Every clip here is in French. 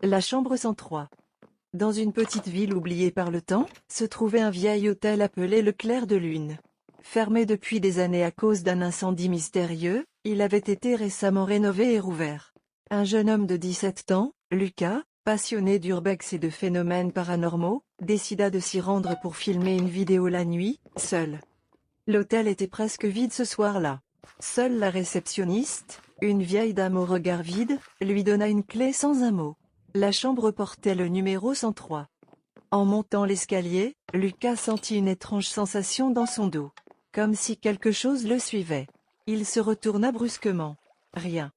La chambre 103. Dans une petite ville oubliée par le temps, se trouvait un vieil hôtel appelé le Clair de Lune. Fermé depuis des années à cause d'un incendie mystérieux, il avait été récemment rénové et rouvert. Un jeune homme de 17 ans, Lucas, passionné d'urbex et de phénomènes paranormaux, décida de s'y rendre pour filmer une vidéo la nuit, seul. L'hôtel était presque vide ce soir-là. Seule la réceptionniste, une vieille dame au regard vide, lui donna une clé sans un mot. La chambre portait le numéro 103. En montant l'escalier, Lucas sentit une étrange sensation dans son dos. Comme si quelque chose le suivait. Il se retourna brusquement. Rien.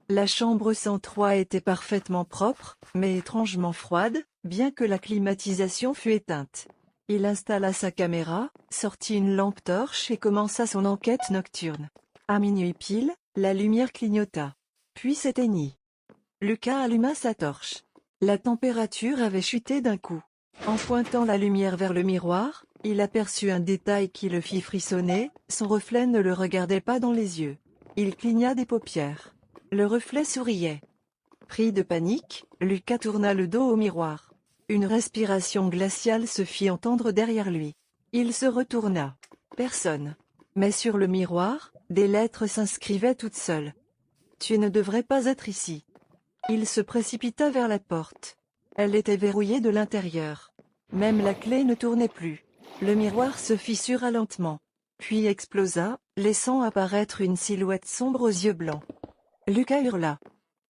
La chambre 103 était parfaitement propre, mais étrangement froide, bien que la climatisation fût éteinte. Il installa sa caméra, sortit une lampe torche et commença son enquête nocturne. À minuit pile, la lumière clignota. Puis s'éteignit. Lucas alluma sa torche. La température avait chuté d'un coup. En pointant la lumière vers le miroir, il aperçut un détail qui le fit frissonner, son reflet ne le regardait pas dans les yeux. Il cligna des paupières. Le reflet souriait. Pris de panique, Lucas tourna le dos au miroir. Une respiration glaciale se fit entendre derrière lui. Il se retourna. Personne. Mais sur le miroir, des lettres s'inscrivaient toutes seules. « Tu ne devrais pas être ici. » Il se précipita vers la porte. Elle était verrouillée de l'intérieur. Même la clé ne tournait plus. Le miroir se fissura lentement. Puis explosa, laissant apparaître une silhouette sombre aux yeux blancs. Lucas hurla.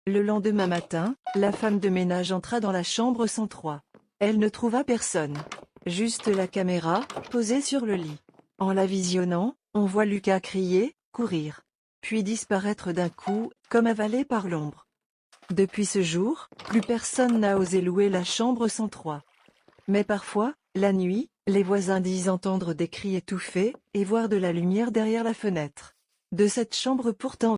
Le lendemain matin, la femme de ménage entra dans la chambre 103. Elle ne trouva personne. Juste la caméra, posée sur le lit. En la visionnant, on voit Lucas crier, courir. Puis disparaître d'un coup, comme avalé par l'ombre. Depuis ce jour, plus personne n'a osé louer la chambre 103. Mais parfois, la nuit, les voisins disent entendre des cris étouffés, et voir de la lumière derrière la fenêtre. De cette chambre pourtant